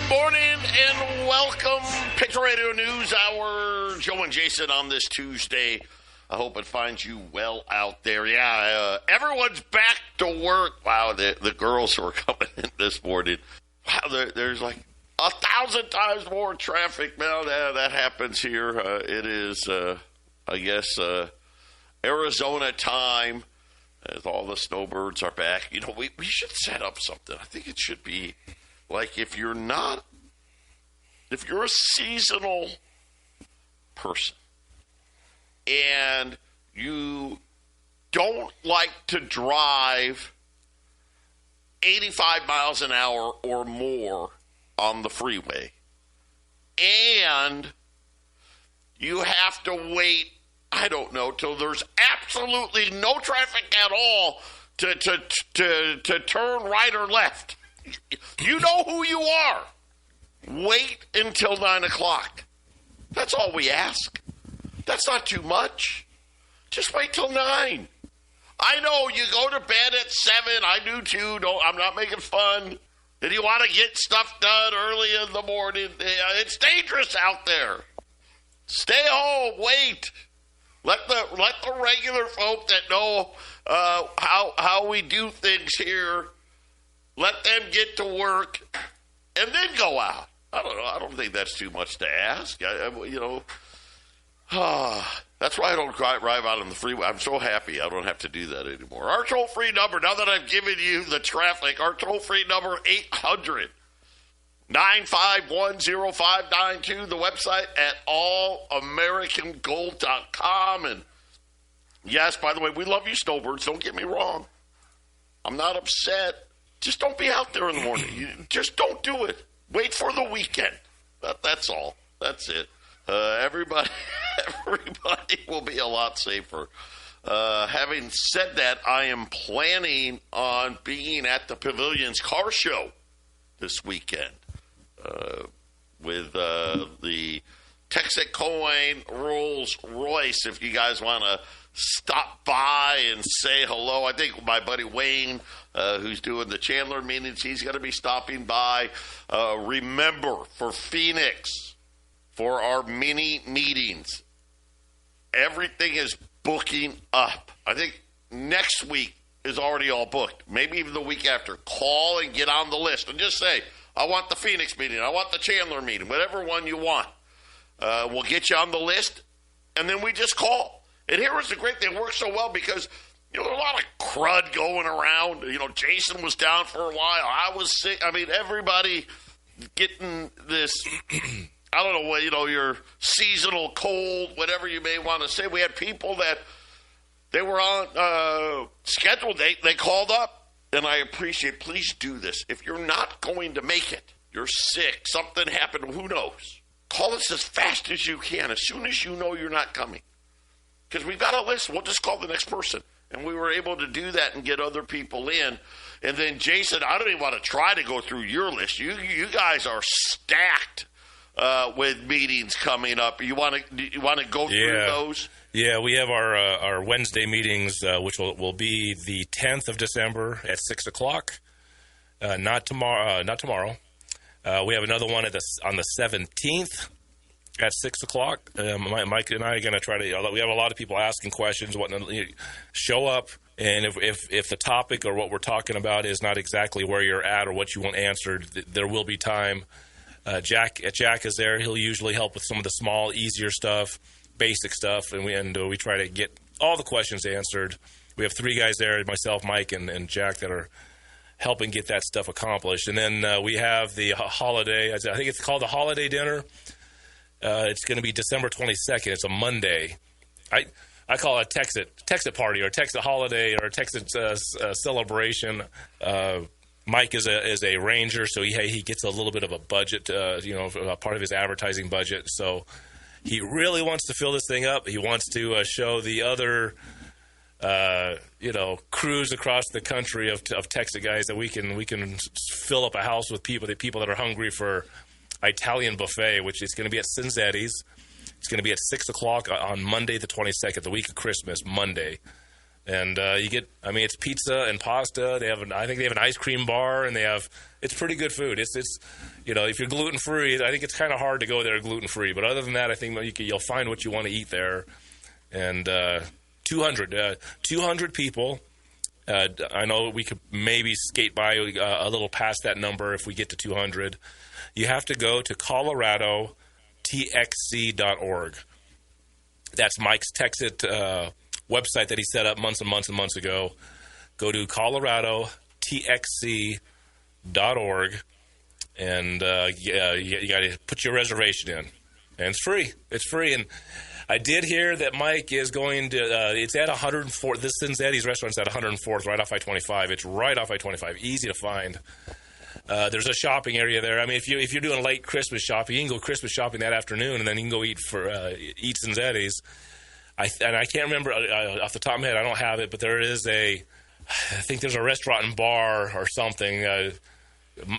Morning and welcome, Patriot Radio News Hour. Joe and Jason on this Tuesday. I hope it finds you well out there. Yeah, everyone's back to work. Wow, the girls who are coming in this morning. Wow, there's like 1,000 times more traffic now. That happens here. It is, I guess, Arizona time as all the snowbirds are back. You know, we should set up something. I think it should be like if you're a seasonal person and you don't like to drive 85 miles an hour or more on the freeway, and you have to wait, I don't know, till there's absolutely no traffic at all to turn right or left. You know who you are. Wait until 9 o'clock. That's all we ask. That's not too much. Just wait till 9. I know you go to bed at 7. I do too. I'm not making fun. And you want to get stuff done early in the morning. It's dangerous out there. Stay home. Wait. Let the regular folk that know how we do things here, let them get to work and then go out. I don't know. I don't think that's too much to ask. That's why I don't drive out on the freeway. I'm so happy I don't have to do that anymore. Our toll-free number, now that I've given you the traffic, our toll-free number, 800-951-0592. The website at allamericangold.com. And yes, by the way, we love you, snowbirds. Don't get me wrong. I'm not upset. Just don't be out there in the morning. Just don't do it. Wait for the weekend. That's all. That's it. Everybody will be a lot safer. Having said that, I am planning on being at the Pavilion's car show this weekend with the Texaco Rolls Royce. If you guys want to stop by and say hello, I think my buddy Wayne, who's doing the Chandler meetings, he's going to be stopping by. Remember, for Phoenix, for our mini meetings, everything is booking up. I think next week is already all booked. Maybe even the week after. Call and get on the list and just say, I want the Phoenix meeting. I want the Chandler meeting. Whatever one you want. We'll get you on the list, and then we just call. And here is the great thing. It works so well because, there's a lot of crud going around. Jason was down for a while. I was sick. I mean, everybody getting this, I don't know what, your seasonal cold, whatever you may want to say. We had people that they were on scheduled. They called up, and I appreciate, please do this. If you're not going to make it, you're sick, something happened, who knows? Call us as fast as you can, as soon as you know you're not coming. Because we've got a list. We'll just call the next person. And we were able to do that and get other people in. And then, Jason, I don't even want to try to go through your list. You guys are stacked with meetings coming up. You want to go through those? Yeah, we have our Wednesday meetings, which will be the 10th of December at 6 o'clock. Not tomorrow. We have another one on the 17th at 6 o'clock. Mike and I are going to try to. We have a lot of people asking questions. Show up, and if the topic or what we're talking about is not exactly where you're at or what you want answered, there will be time. Jack is there. He'll usually help with some of the small, easier stuff, basic stuff, and we try to get all the questions answered. We have 3 guys there: myself, Mike, and Jack, that are helping get that stuff accomplished. And then we have the holiday. I think it's called the holiday dinner. It's going to be December 22nd. It's a Monday. I call it a Texit party or a Texit holiday or a Texit celebration. Mike is a ranger, so he gets a little bit of a budget, a part of his advertising budget. So he really wants to fill this thing up. He wants to show the other crews across the country of Texas guys that we can fill up a house with people that are hungry for Italian buffet, which is going to be at Cinzetti's. It's going to be at 6 o'clock on Monday the 22nd, the week of Christmas, Monday. And you get, it's pizza and pasta. I think they have an ice cream bar, and it's pretty good food. It's if you're gluten free, I think it's kind of hard to go there gluten free. But other than that, I think you'll find what you want to eat there. And 200 people. I know we could maybe skate by a little past that number if we get to 200. You have to go to coloradotxc.org. That's Mike's Texit website that he set up months and months and months ago. Go to coloradotxc.org, and you got to put your reservation in. And it's free. It's free. And I did hear that Mike is going to, it's at 104th. This Cinzetti's restaurant's at 104th, right off I-25. It's right off I-25. Easy to find. There's a shopping area there. If you're doing late Christmas shopping, you can go Christmas shopping that afternoon, and then you can go eat Cinzetti's. I can't remember off the top of my head. I don't have it, but I think there's a restaurant and bar or something.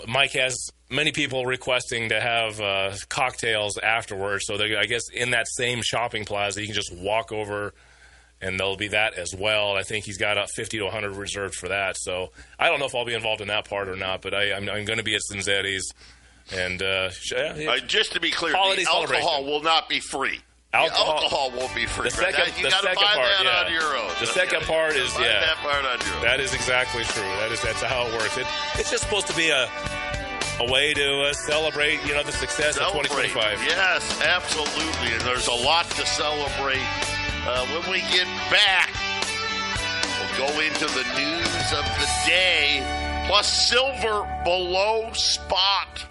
Mike has many people requesting to have cocktails afterwards, so I guess in that same shopping plaza, you can just walk over, and there'll be that as well. I think he's got 50 to 100 reserved for that, so I don't know if I'll be involved in that part or not, but I'm going to be at Cinzetti's. And just to be clear, the alcohol will not be free. Alcohol won't be free. You got to buy that on your own. The second part is that part on your own. That is exactly true. That's how it works. It's just supposed to be a way to celebrate, the success of 2025. Yes, absolutely. And there's a lot to celebrate. When we get back, we'll go into the news of the day, plus silver below spot.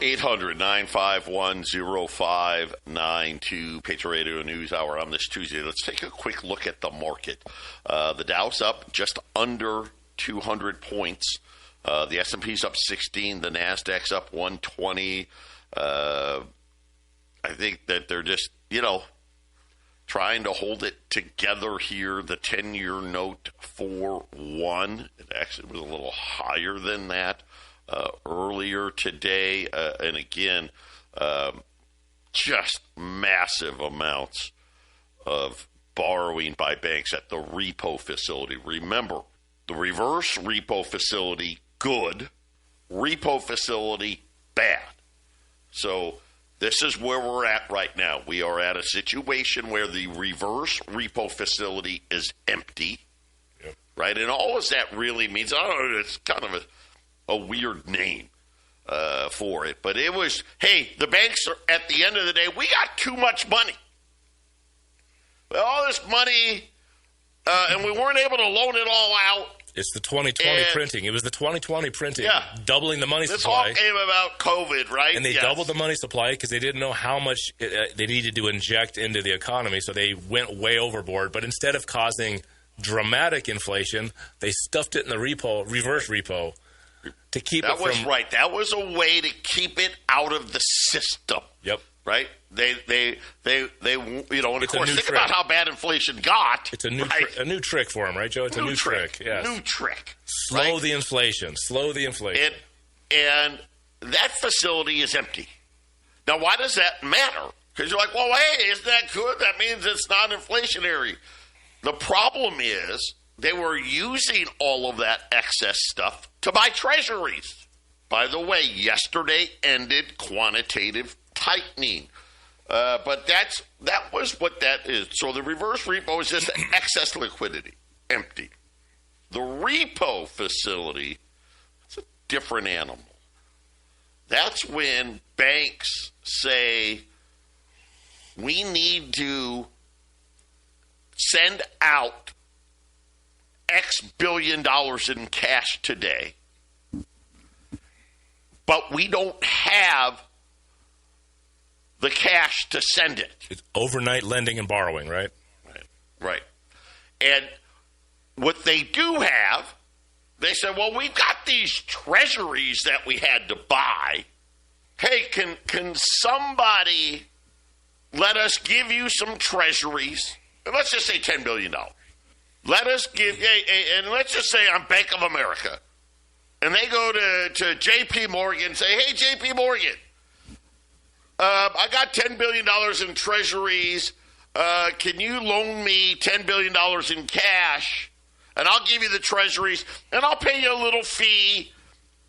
800-951-0592, Patriot Radio News Hour on this Tuesday. Let's take a quick look at the market. The Dow's up just under 200 points. The S&P's up 16. The NASDAQ's up 120. I think that they're just, trying to hold it together here. The 10-year note 4.1. It actually was a little higher than that earlier today. And again, just massive amounts of borrowing by banks at the repo facility. Remember, the reverse repo facility, good. Repo facility, bad. So this is where we're at right now. We are at a situation where the reverse repo facility is empty, right? And all of that really means, I don't know, it's kind of a weird name for it. But it was, hey, the banks are, at the end of the day, we got too much money. All this money, and we weren't able to loan it all out. It's the 2020 printing. It was the 2020 printing, doubling the money supply. This all came about COVID, right? And they doubled the money supply because they didn't know how much they needed to inject into the economy, so they went way overboard. But instead of causing dramatic inflation, they stuffed it in the reverse repo to keep it from... That was right. That was a way to keep it out of the system. Yep. Right? They and of course, think about how bad inflation got. It's a new trick for them, right, Joe? It's a new trick. Yes. New trick. Slow the inflation. And that facility is empty. Now, why does that matter? Because you're like, well, hey, isn't that good? That means it's not inflationary. The problem is they were using all of that excess stuff to buy treasuries. By the way, yesterday ended quantitative tightening. But that was what that is. So the reverse repo is just excess liquidity, empty. The repo facility, it's a different animal. That's when banks say, we need to send out X billion dollars in cash today, but we don't have the cash to send it. It's overnight lending and borrowing, right? Right. And what they do have, they said, well, we've got these treasuries that we had to buy. Hey, can somebody let us give you some treasuries? Let's just say $10 billion. Let us give, and let's just say I'm Bank of America. And they go to J.P. Morgan and say, hey, J.P. Morgan, I got $10 billion in treasuries. can you loan me $10 billion in cash, and I'll give you the treasuries, and I'll pay you a little fee,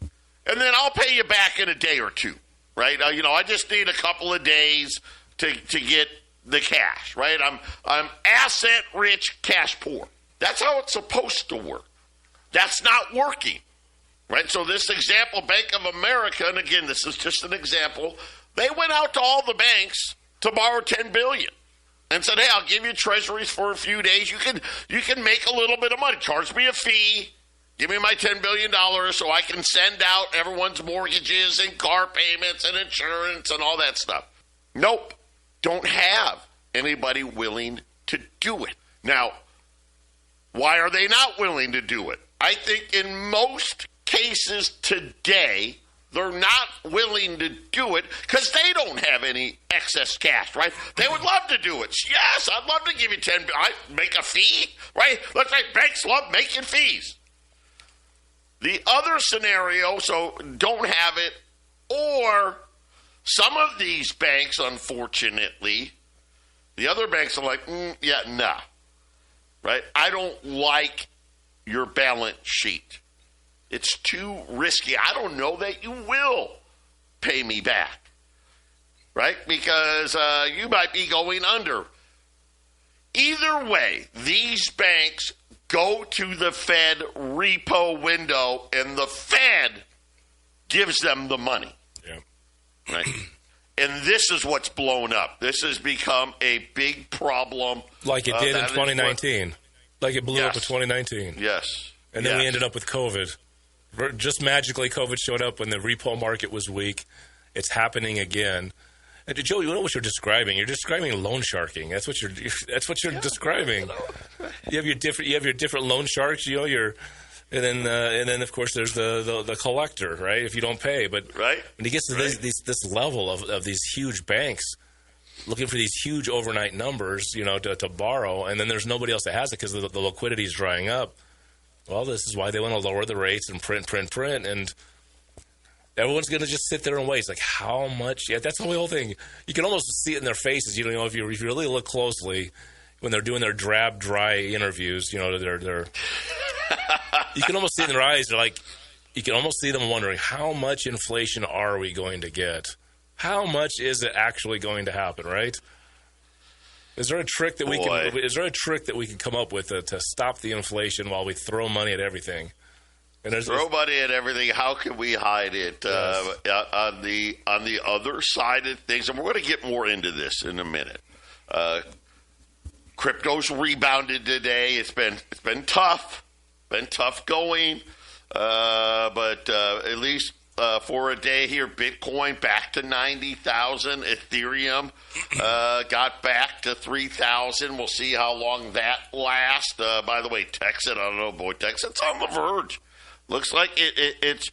and then I'll pay you back in a day or two, right? I just need a couple of days to get the cash, right? I'm asset rich, cash poor. That's how it's supposed to work. That's not working, right? So this example, Bank of America, and again, this is just an example, they went out to all the banks to borrow $10 billion. And said, hey, I'll give you treasuries for a few days. You can make a little bit of money. Charge me a fee. Give me my $10 billion so I can send out everyone's mortgages and car payments and insurance and all that stuff. Nope. Don't have anybody willing to do it. Now, why are they not willing to do it? I think in most cases today, they're not willing to do it because they don't have any excess cash, right? They would love to do it. Yes, I'd love to give you I make a fee, right? Let's say banks love making fees. The other scenario, so don't have it, or some of these banks, unfortunately, the other banks are like, nah, right? I don't like your balance sheet. It's too risky. I don't know that you will pay me back, right? Because you might be going under. Either way, these banks go to the Fed repo window, and the Fed gives them the money. Yeah. Right? And this is what's blown up. This has become a big problem. Like it did in 2019. Like it blew up in 2019. Yes. And then we ended up with COVID. Just magically, COVID showed up when the repo market was weak. It's happening again. And Joe, you know what you're describing? You're describing loan sharking. That's what you're describing. You have your different loan sharks. And then of course there's the collector, right? If you don't pay, but right. When it gets to this level of these huge banks looking for these huge overnight numbers, to borrow, and then there's nobody else that has it because the liquidity is drying up. Well, this is why they want to lower the rates and print, and everyone's going to just sit there and wait. It's like, how much? Yeah, that's the whole thing. You can almost see it in their faces. If you really look closely, when they're doing their drab, dry interviews, they're you can almost see it in their eyes. They're like, you can almost see them wondering, how much inflation are we going to get? How much is it actually going to happen? Right? Is there a trick that we can come up with to stop the inflation while we throw money at everything? Throw money at everything. How can we hide it? Yes. On the other side of things, and we're going to get more into this in a minute. Crypto's rebounded today. It's been tough, going, but at least. For a day here, Bitcoin back to 90,000. Ethereum got back to 3,000. We'll see how long that lasts. By the way, Texas, I don't know, boy, Texas on the verge. Looks like it's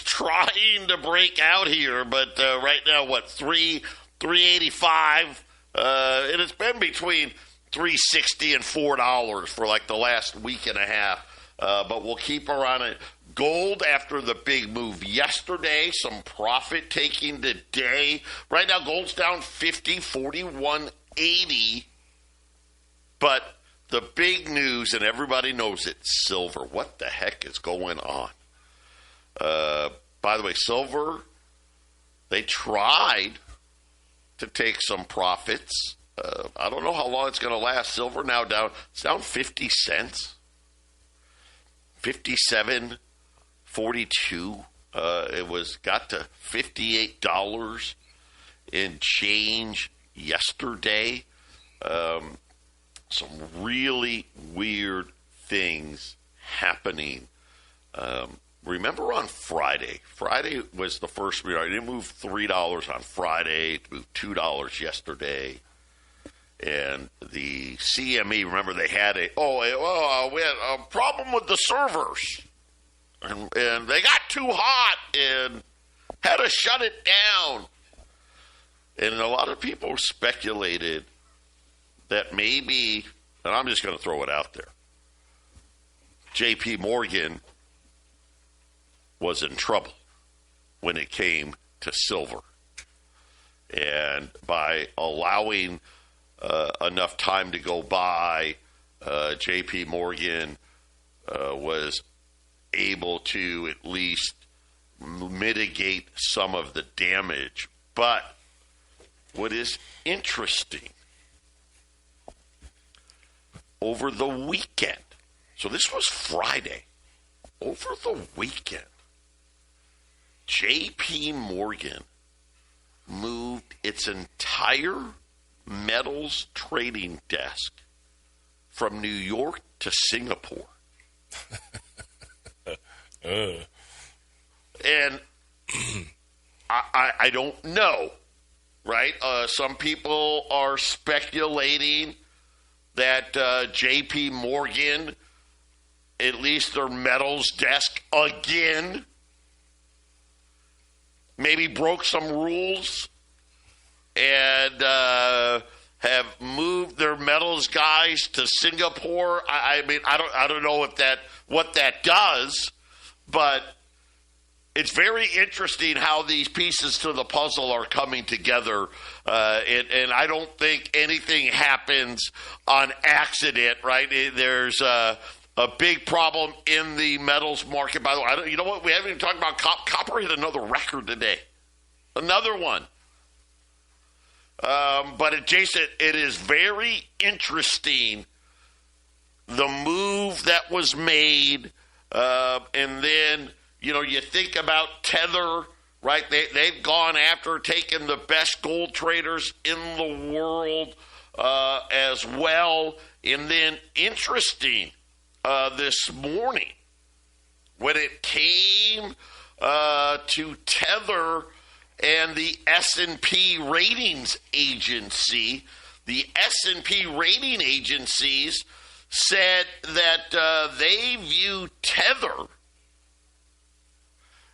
trying to break out here, but right now, 385? It has been between $3.60 and $4 for like the last week and a half. But we'll keep her on it. Gold after the big move yesterday, some profit taking today. Right now, gold's down 50, 41.80. But the big news, and everybody knows it, silver. What the heck is going on? By the way, silver, they tried to take some profits. I don't know how long it's going to last. Silver now it's down 50 cents. 57.42. It got to $58 in change yesterday. Some really weird things happening. Remember on Friday? Friday was the first. It didn't move $3 on Friday. It moved $2 yesterday. And the CME, remember they had we had a problem with the servers. And they got too hot and had to shut it down. And a lot of people speculated that maybe, and I'm just going to throw it out there, J.P. Morgan was in trouble when it came to silver. And by allowing enough time to go by, J.P. Morgan was able to at least mitigate some of the damage. But what is interesting, over the weekend, so this was Friday, over the weekend, J.P. Morgan moved its entire metals trading desk from New York to Singapore. And I don't know, right? Some people are speculating that J.P. Morgan, at least their metals desk again, maybe broke some rules and have moved their metals guys to Singapore. I mean, I don't know what that does, but it's very interesting how these pieces to the puzzle are coming together, and I don't think anything happens on accident, right? There's a big problem in the metals market. By the way, you know what? We haven't even talked about copper hit another record today. Another one. But Jason, it is very interesting, the move that was made, and then, you think about Tether, right? They've gone after taking the best gold traders in the world as well. And then interesting, this morning, when it came to Tether and the S&P ratings agency, the S&P rating agencies said that they view Tether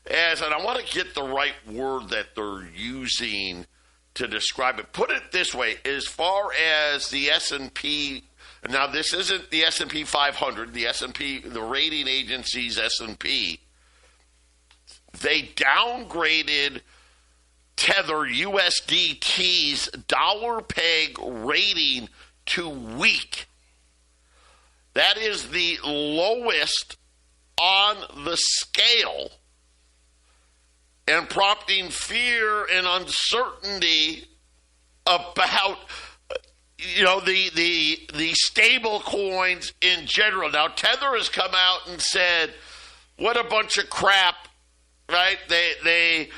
as, and I want to get the right word that they're using to describe it. Put it this way, as far as the S&P, now this isn't the S&P 500, the S&P, the rating agency's S&P, they downgraded Tether USDT's dollar peg rating to weak. That is the lowest on the scale, and prompting fear and uncertainty about the stable coins in general. Now, Tether has come out and said, what a bunch of crap, right? They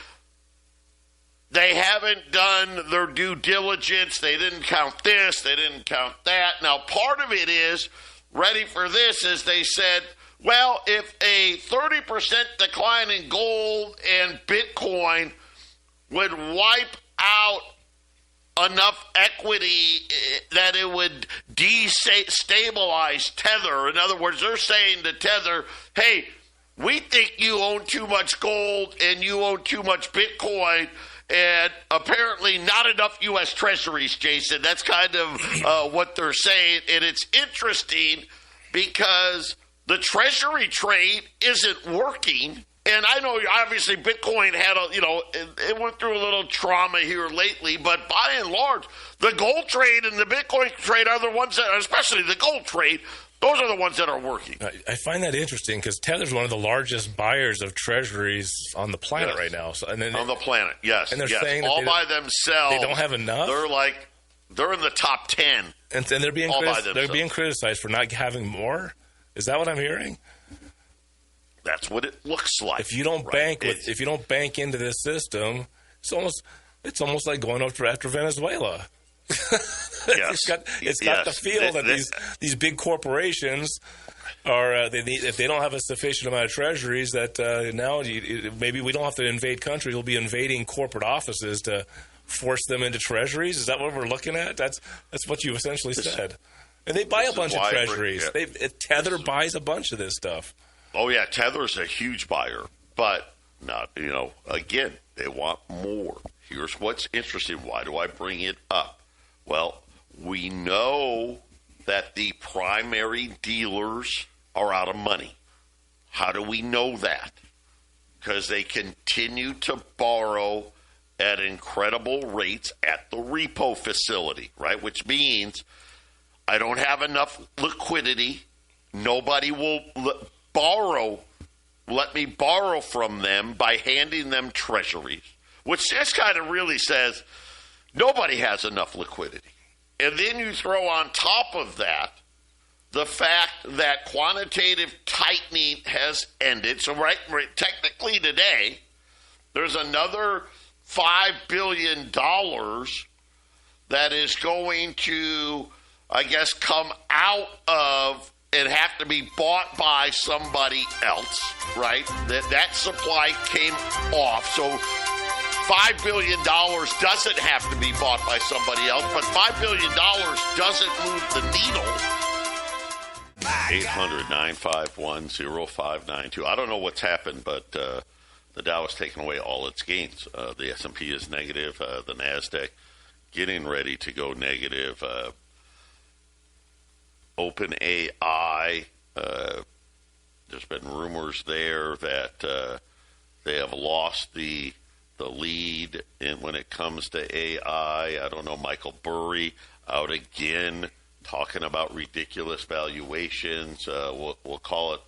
haven't done their due diligence. They didn't count this. They didn't count that. Now, part of it is, ready for this, is they said, well, if a 30% decline in gold and Bitcoin would wipe out enough equity that it would destabilize Tether. In other words, they're saying to Tether, hey, we think you own too much gold and you own too much Bitcoin, and apparently not enough U.S. Treasuries, Jason. That's kind of what they're saying. And it's interesting because the Treasury trade isn't working. And I know, obviously, Bitcoin had it went through a little trauma here lately, but by and large, the gold trade and the Bitcoin trade are the ones that, especially the gold trade, those are the ones that are working. I find that interesting because Tether's one of the largest buyers of treasuries on the planet right now. So, on the planet, yes. And they're saying all by themselves. They don't have enough. They're in the top 10. And they're being criticized for not having more. Is that what I'm hearing? That's what it looks like. If you don't if you don't bank into this system, it's almost like going after Venezuela. Yes. It's got the feel that these big corporations are if they don't have a sufficient amount of treasuries, that now maybe we don't have to invade countries. We'll be invading corporate offices to force them into treasuries. Is that what we're looking at? That's what you essentially said. And they buy a bunch of treasuries. Tether buys a bunch of this stuff. Oh yeah, Tether's a huge buyer, but not. Again, they want more. Here's what's interesting. Why do I bring it up? Well, we know that the primary dealers are out of money. How do we know that? Because they continue to borrow at incredible rates at the repo facility, right? Which means I don't have enough liquidity. Nobody will let me borrow from them by handing them treasuries, which just kind of really says nobody has enough liquidity. And then you throw on top of that the fact that quantitative tightening has ended. So right technically today, there's another $5 billion that is going to, I guess, come out of and have to be bought by somebody else, right? That supply came off. So $5 billion doesn't have to be bought by somebody else, but $5 billion doesn't move the needle. 800-951-0592. I don't know what's happened, but the Dow has taken away all its gains. The S&P is negative. The NASDAQ getting ready to go negative. OpenAI, there's been rumors there that they have lost the lead when it comes to AI. I don't know, Michael Burry out again talking about ridiculous valuations. We'll call it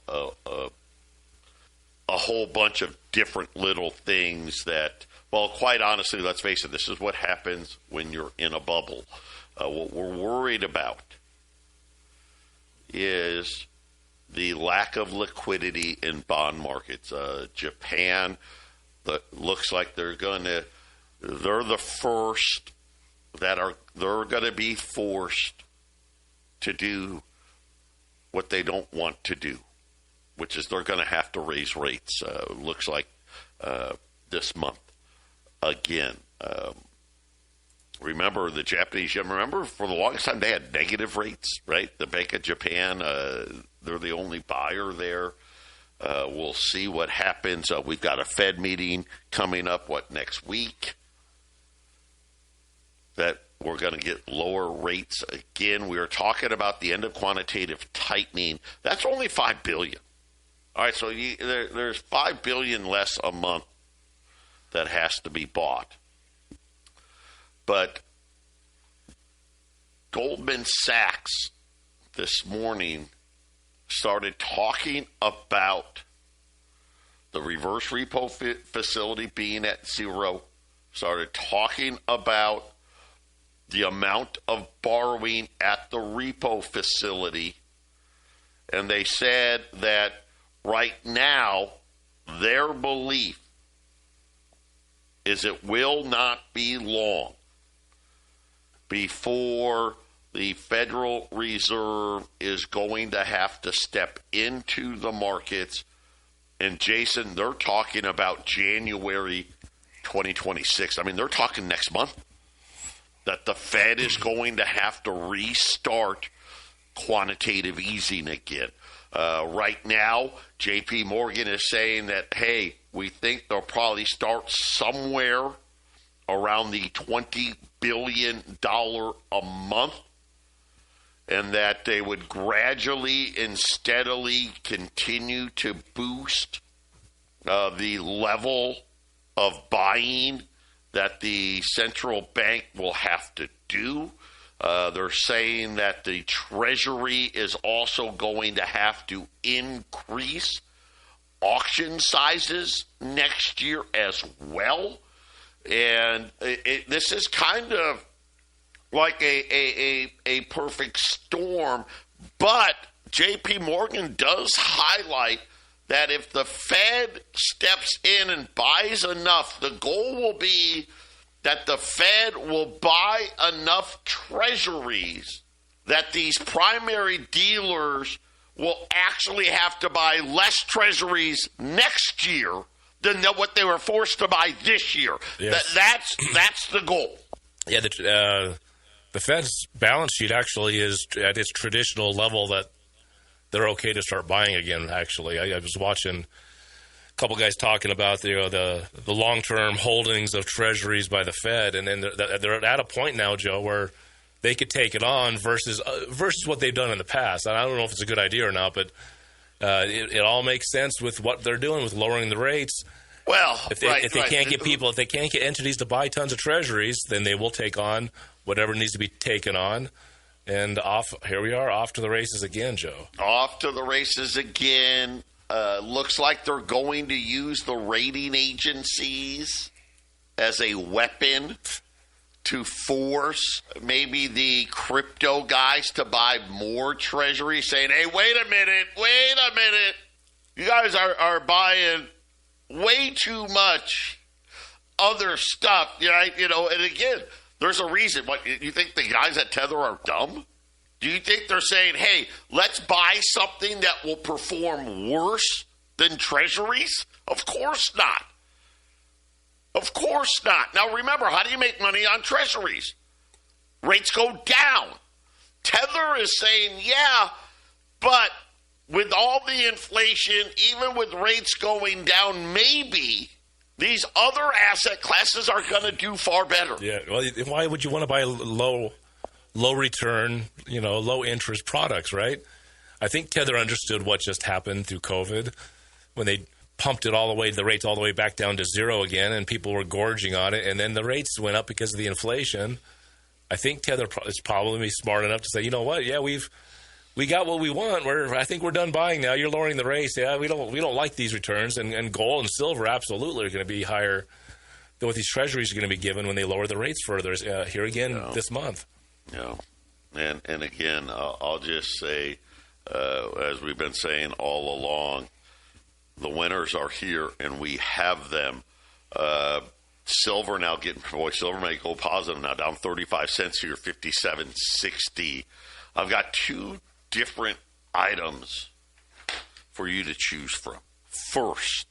a whole bunch of different little things that, well, quite honestly, let's face it, this is what happens when you're in a bubble. What we're worried about is the lack of liquidity in bond markets. Japan looks like they're the first they're going to be forced to do what they don't want to do, which is they're going to have to raise rates. Looks like this month again. Remember the Japanese, remember for the longest time they had negative rates, right? The Bank of Japan, they're the only buyer there. We'll see what happens. We've got a Fed meeting coming up, next week? That we're going to get lower rates again. We were talking about the end of quantitative tightening. That's only $5 billion. All right, so there's $5 billion less a month that has to be bought. But Goldman Sachs this morning started talking about the reverse repo facility being at zero, started talking about the amount of borrowing at the repo facility, and they said that right now their belief is it will not be long before the Federal Reserve is going to have to step into the markets. And Jason, they're talking about January 2026. I mean, they're talking next month that the Fed is going to have to restart quantitative easing again. Right now, J.P. Morgan is saying that, hey, we think they'll probably start somewhere around the $20 billion a month, and that they would gradually and steadily continue to boost the level of buying that the central bank will have to do. They're saying that the Treasury is also going to have to increase auction sizes next year as well. And this is kind of like a perfect storm. But J.P. Morgan does highlight that if the Fed steps in and buys enough, the goal will be that the Fed will buy enough treasuries that these primary dealers will actually have to buy less treasuries next year than what they were forced to buy this year. Yes. That's the goal. Yeah, the Fed's balance sheet actually is at its traditional level that they're okay to start buying again, actually. I was watching a couple guys talking about the long-term holdings of treasuries by the Fed, and then they're at a point now, Joe, where they could take it on versus what they've done in the past. And I don't know if it's a good idea or not, but it all makes sense with what they're doing with lowering the rates. Well, if they can't get entities to buy tons of treasuries, then they will take on whatever needs to be taken on. And here we are, off to the races again, Joe. Off to the races again. Looks like they're going to use the rating agencies as a weapon to force maybe the crypto guys to buy more treasuries, saying, hey, wait a minute. You guys are buying way too much other stuff, right? And again, there's a reason. What, you think the guys at Tether are dumb? Do you think they're saying, hey, let's buy something that will perform worse than treasuries? Of course not. Of course not. Now, remember, how do you make money on treasuries? Rates go down. Tether is saying, yeah, but with all the inflation, even with rates going down, maybe these other asset classes are going to do far better. Yeah, well, why would you want to buy low return, low interest products, right? I think Tether understood what just happened through COVID when they pumped the rates all the way back down to zero again, and people were gorging on it, and then the rates went up because of the inflation. I think Tether is probably smart enough to say, you know what? Yeah, we got what we want. I think we're done buying now. You're lowering the rates. Yeah, we don't like these returns, and gold and silver absolutely are going to be higher than what these treasuries are going to be given when they lower the rates further here again this month. Yeah, and again, I'll just say, as we've been saying all along, the winners are here, and we have them. Silver now silver may go positive now, down 35 cents here, 57.60. I've got two different items for you to choose from. First,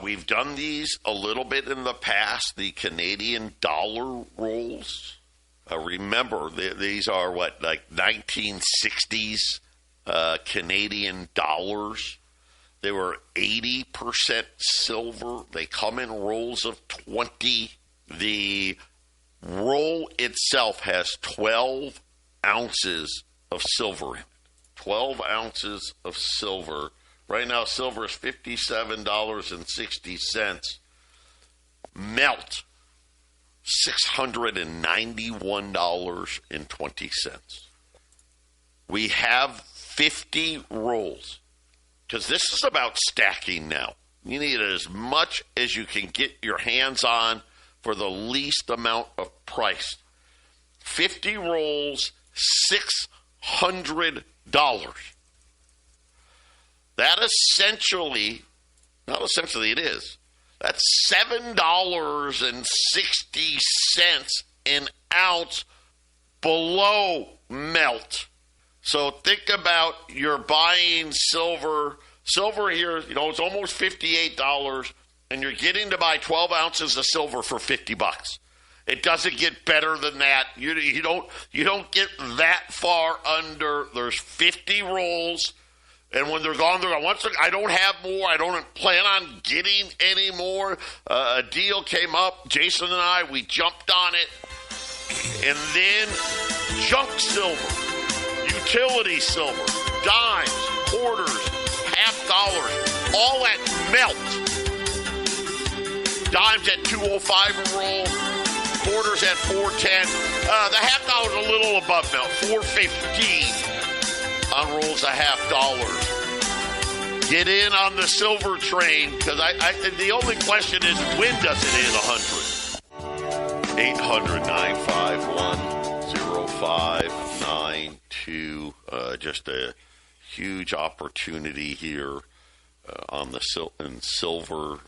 we've done these a little bit in the past, the Canadian dollar rolls. Remember, these are like 1960s Canadian dollars. They were 80% silver. They come in rolls of 20. The roll itself has 12 ounces of silver in it. 12 ounces of silver. Right now, silver is $57.60. Melt, $691.20. We have 50 rolls. Because this is about stacking now. You need as much as you can get your hands on for the least amount of price. 50 rolls, $600. That it is. That's $7.60 an ounce below melt. So think about you're buying silver. Silver here, it's almost $58, and you're getting to buy 12 ounces of silver for $50. It doesn't get better than that. You don't get that far under. There's 50 rolls, and when they're gone, once I don't have more. I don't plan on getting any more. A deal came up. Jason and I, we jumped on it, and then junk silver. Utility silver, dimes, quarters, half dollars, all at melt. Dimes at $2.05 a roll, quarters at $4.10. The half dollar's a little above melt, $4.15 on rolls of half dollars. Get in on the silver train, because the only question is, when does it hit 100? 800-951-0592. Just a huge opportunity here on the silver.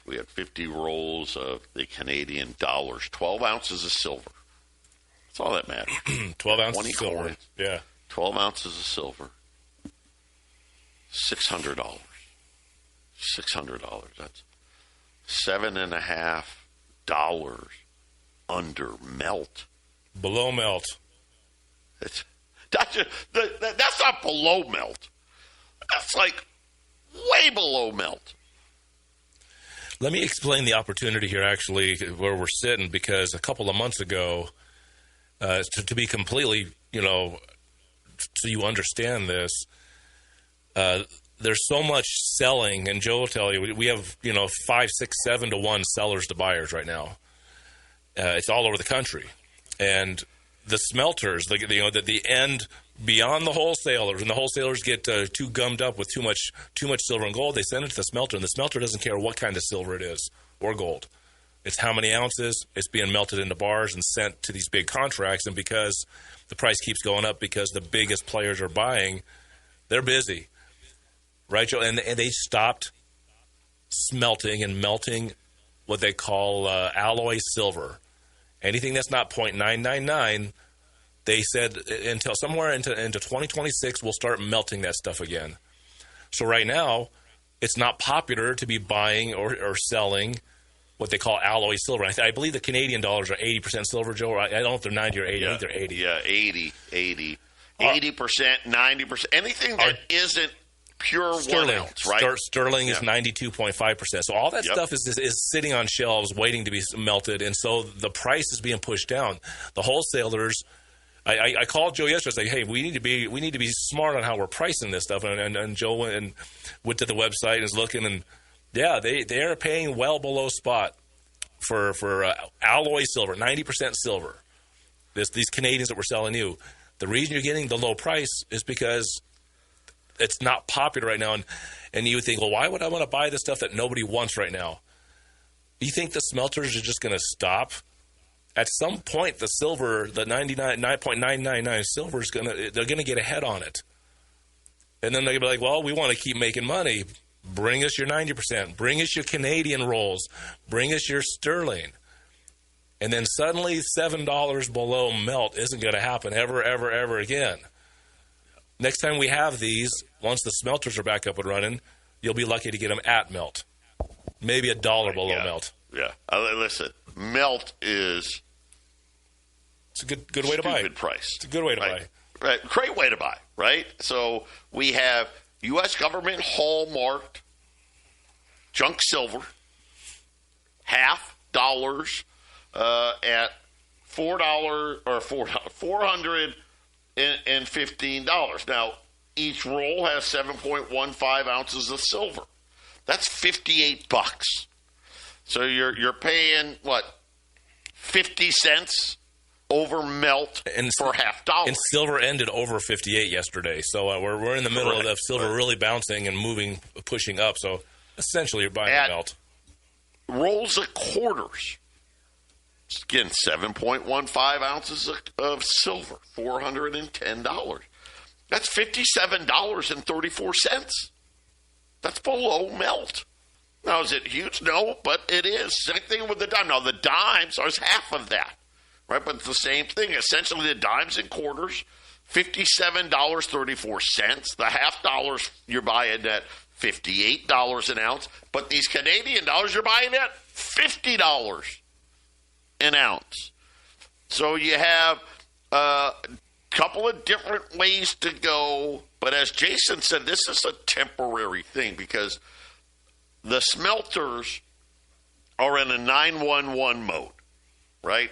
We had 50 rolls of the Canadian dollars, 12 ounces of silver. That's all that matters. 12 ounces of silver. Coins, yeah. 12 ounces of silver. $600. $600. That's $7.50 under melt. Below melt. That's not below melt. That's like way below melt. Let me explain the opportunity here, actually, where we're sitting, because a couple of months ago, to be completely, so you understand this, there's so much selling, and Joe will tell you, we have 5, 6, 7 to 1 sellers to buyers right now. It's all over the country, and the smelters, the end beyond the wholesalers, and the wholesalers get too gummed up with too much silver and gold. They send it to the smelter, and the smelter doesn't care what kind of silver it is or gold. It's how many ounces. It's being melted into bars and sent to these big contracts. And because the price keeps going up because the biggest players are buying, they're busy. Right, Joe? And they stopped smelting and melting what they call alloy silver. Anything that's not .999, they said until somewhere into 2026, we'll start melting that stuff again. So right now, it's not popular to be buying or selling what they call alloy silver. I believe the Canadian dollars are 80% silver, Joe. I don't know if they're 90 or 80. Yeah. I think they're 80. Yeah, 80. 80%, 90%. Anything that isn't pure sterling, 1 ounce, right? Sterling is 92.5%. So all that stuff is sitting on shelves waiting to be melted, and so the price is being pushed down. The wholesalers, I called Joe yesterday. I was like, hey, we need to be smart on how we're pricing this stuff. And Joe went to the website and is looking, and they are paying well below spot for alloy silver, 90% silver. These Canadians that we're selling you. The reason you're getting the low price is because it's not popular right now, and you would think, well, why would I want to buy this stuff that nobody wants right now? You think the smelters are just going to stop? At some point, the silver, the 99.999 silver they're going to get ahead on it, and then they're going to be like, well, we want to keep making money. Bring us your 90%. Bring us your Canadian rolls. Bring us your sterling. And then suddenly $7 below melt isn't going to happen ever, ever, ever again. Next time we have these, once the smelters are back up and running, you'll be lucky to get them at melt. Maybe $1 below melt. Yeah. Listen, melt is... It's a good way to buy. Stupid price. It's a good way to buy. Right. Great way to buy, right? So we have U.S. government hallmarked junk silver, $50 at $4 or $415. Now, each roll has 7.15 ounces of silver. That's $58. So you're paying what, 50 cents over melt for $50. And silver ended over 58 yesterday. So we're in the middle of silver really bouncing and moving, pushing up. So essentially, you're buying melt. Rolls of quarters. Again, 7.15 ounces of silver, $410. That's $57.34. That's below melt. Now, is it huge? No, but it is. Same thing with the dime. Now, the dimes are half of that, right? But it's the same thing. Essentially, the dimes and quarters, $57.34. The $50 you're buying at $58 an ounce. But these Canadian dollars you're buying at $50 an ounce. So you have a couple of different ways to go. But as Jason said, this is a temporary thing because the smelters are in a 911 mode, right?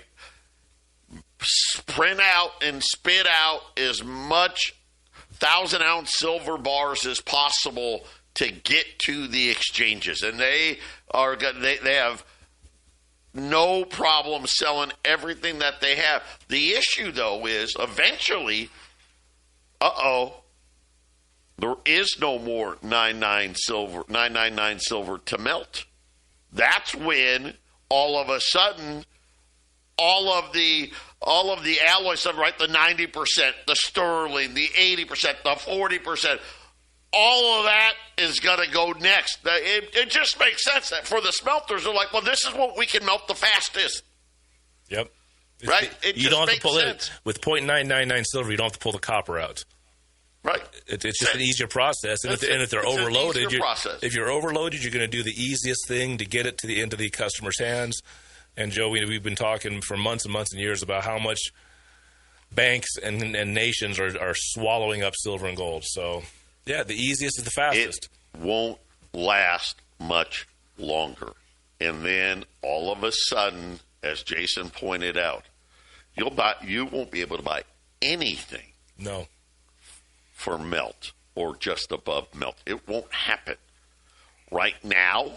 Print out and spit out as much 1,000-ounce silver bars as possible to get to the exchanges. And they have no problem selling everything that they have. The issue, though, is eventually, there is no more 999 silver to melt. That's when all of a sudden, all of the alloy stuff, right? The 90%, the sterling, the 80%, the 40%. All of that is going to go next. It just makes sense that for the smelters, they're like, well, this is what we can melt the fastest. Yep. Right? You don't have to pull it. With .999 silver, you don't have to pull the copper out. Right. It's just an easier process. And if they're overloaded, if you're overloaded, you're going to do the easiest thing to get it into the customer's hands. And, Joe, we've been talking for months and months and years about how much banks and nations are swallowing up silver and gold. So, yeah, the easiest is the fastest. It won't last much longer. And then all of a sudden, as Jason pointed out, you won't be able to buy anything. No. For melt or just above melt. It won't happen. Right now,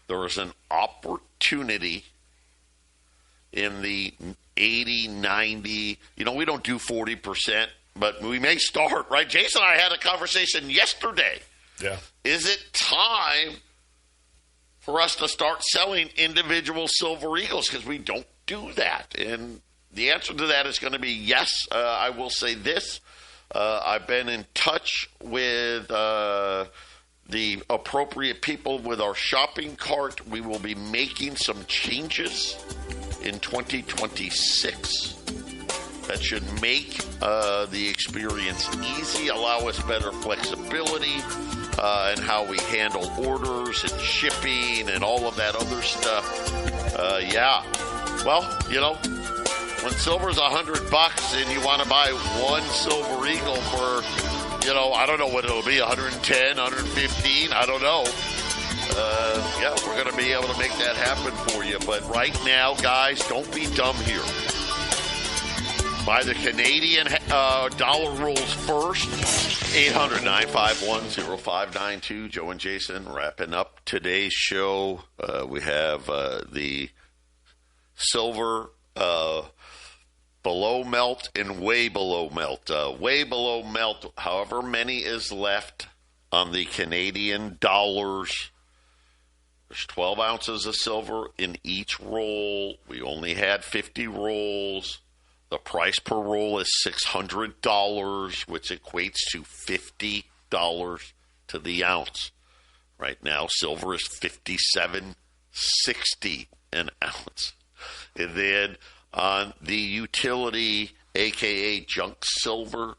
there is an opportunity in the 80, 90. We don't do 40%, but we may start, right? Jason and I had a conversation yesterday. Yeah. Is it time for us to start selling individual Silver Eagles? Because we don't do that. And the answer to that is going to be yes. I will say this. I've been in touch with the appropriate people with our shopping cart. We will be making some changes in 2026 that should make the experience easy, allow us better flexibility in how we handle orders and shipping and all of that other stuff. Yeah. Well, when silver's $100 and you want to buy one Silver Eagle for, I don't know what it'll be, 110, 115, I don't know. Yeah, we're going to be able to make that happen for you. But right now, guys, don't be dumb here. Buy the Canadian dollar rules first. 800-951-0592. Joe and Jason wrapping up today's show. We have the silver below melt and way below melt. Way below melt, however many is left on the Canadian dollars. There's 12 ounces of silver in each roll. We only had 50 rolls. The price per roll is $600, which equates to $50 to the ounce. Right now, silver is $57.60 an ounce. And then on the utility, a.k.a. junk silver,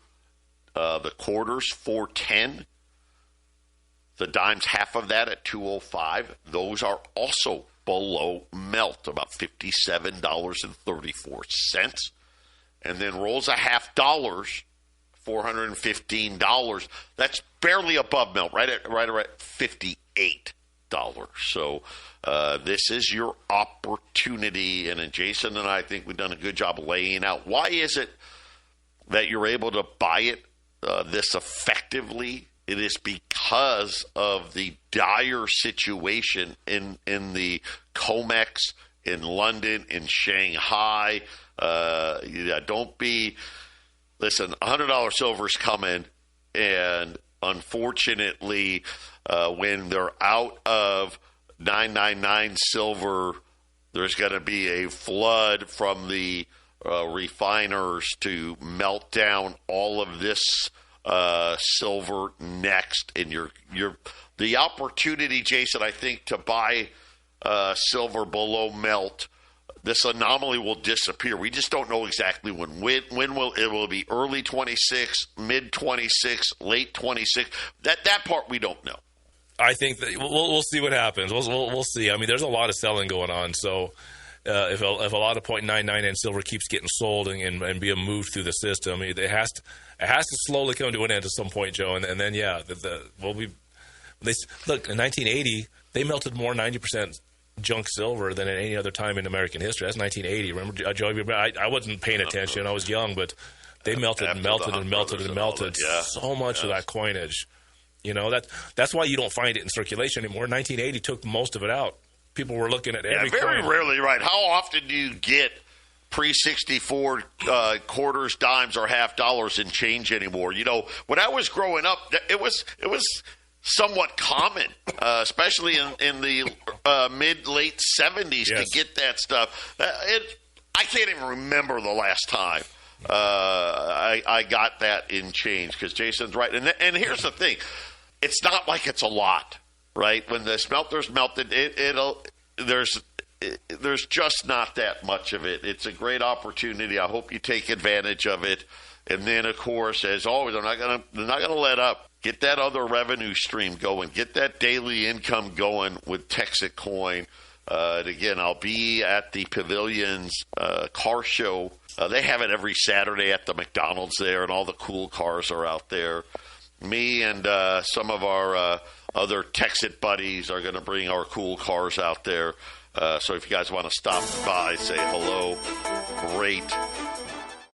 the quarters, $4.10. The dimes, half of that at $2.05. Those are also below melt, about $57.34. And then rolls a $50, $415. That's barely above melt, right at $58. So this is your opportunity. And Jason and I think we've done a good job laying out why is it that you're able to buy it this effectively. It is because of the dire situation in the COMEX, in London, in Shanghai. Don't be – listen, $100 silver's coming, and unfortunately, when they're out of 999 silver, there's going to be a flood from the refiners to melt down all of this silver next. And the opportunity, Jason, I think, to buy silver below melt, this anomaly will disappear. We just don't know exactly when. When will it be early 26, mid 26, late 26? That part we don't know. I think that we'll see what happens. We'll see. I mean, there's a lot of selling going on. So if a lot of 0.99 in silver keeps getting sold and being moved through the system, it has to slowly come to an end at some point, Joe. And then look, in 1980 they melted more 90% junk silver than at any other time in American history. That's 1980. Remember, Joe? I wasn't paying attention. I was young, but they melted and melted and melted and melted so much of that coinage. That's why you don't find it in circulation anymore. 1980 took most of it out. People were looking at every very coin. Rarely, right? How often do you get pre-64 quarters, dimes, or $50 in change anymore? When I was growing up, it was somewhat common, especially in the mid-late 70s to get that stuff. I can't even remember the last time I got that in change, because Jason's right. And here's the thing. It's not like it's a lot, right? When the smelter's melted, there's just not that much of it. It's a great opportunity. I hope you take advantage of it. And then, of course, as always, they're not gonna let up. Get that other revenue stream going. Get that daily income going with Texas Coin. And again, I'll be at the Pavilion's car show. They have it every Saturday at the McDonald's there, and all the cool cars are out there. Me and some of our other Texit buddies are going to bring our cool cars out there. So if you guys want to stop by, say hello, great.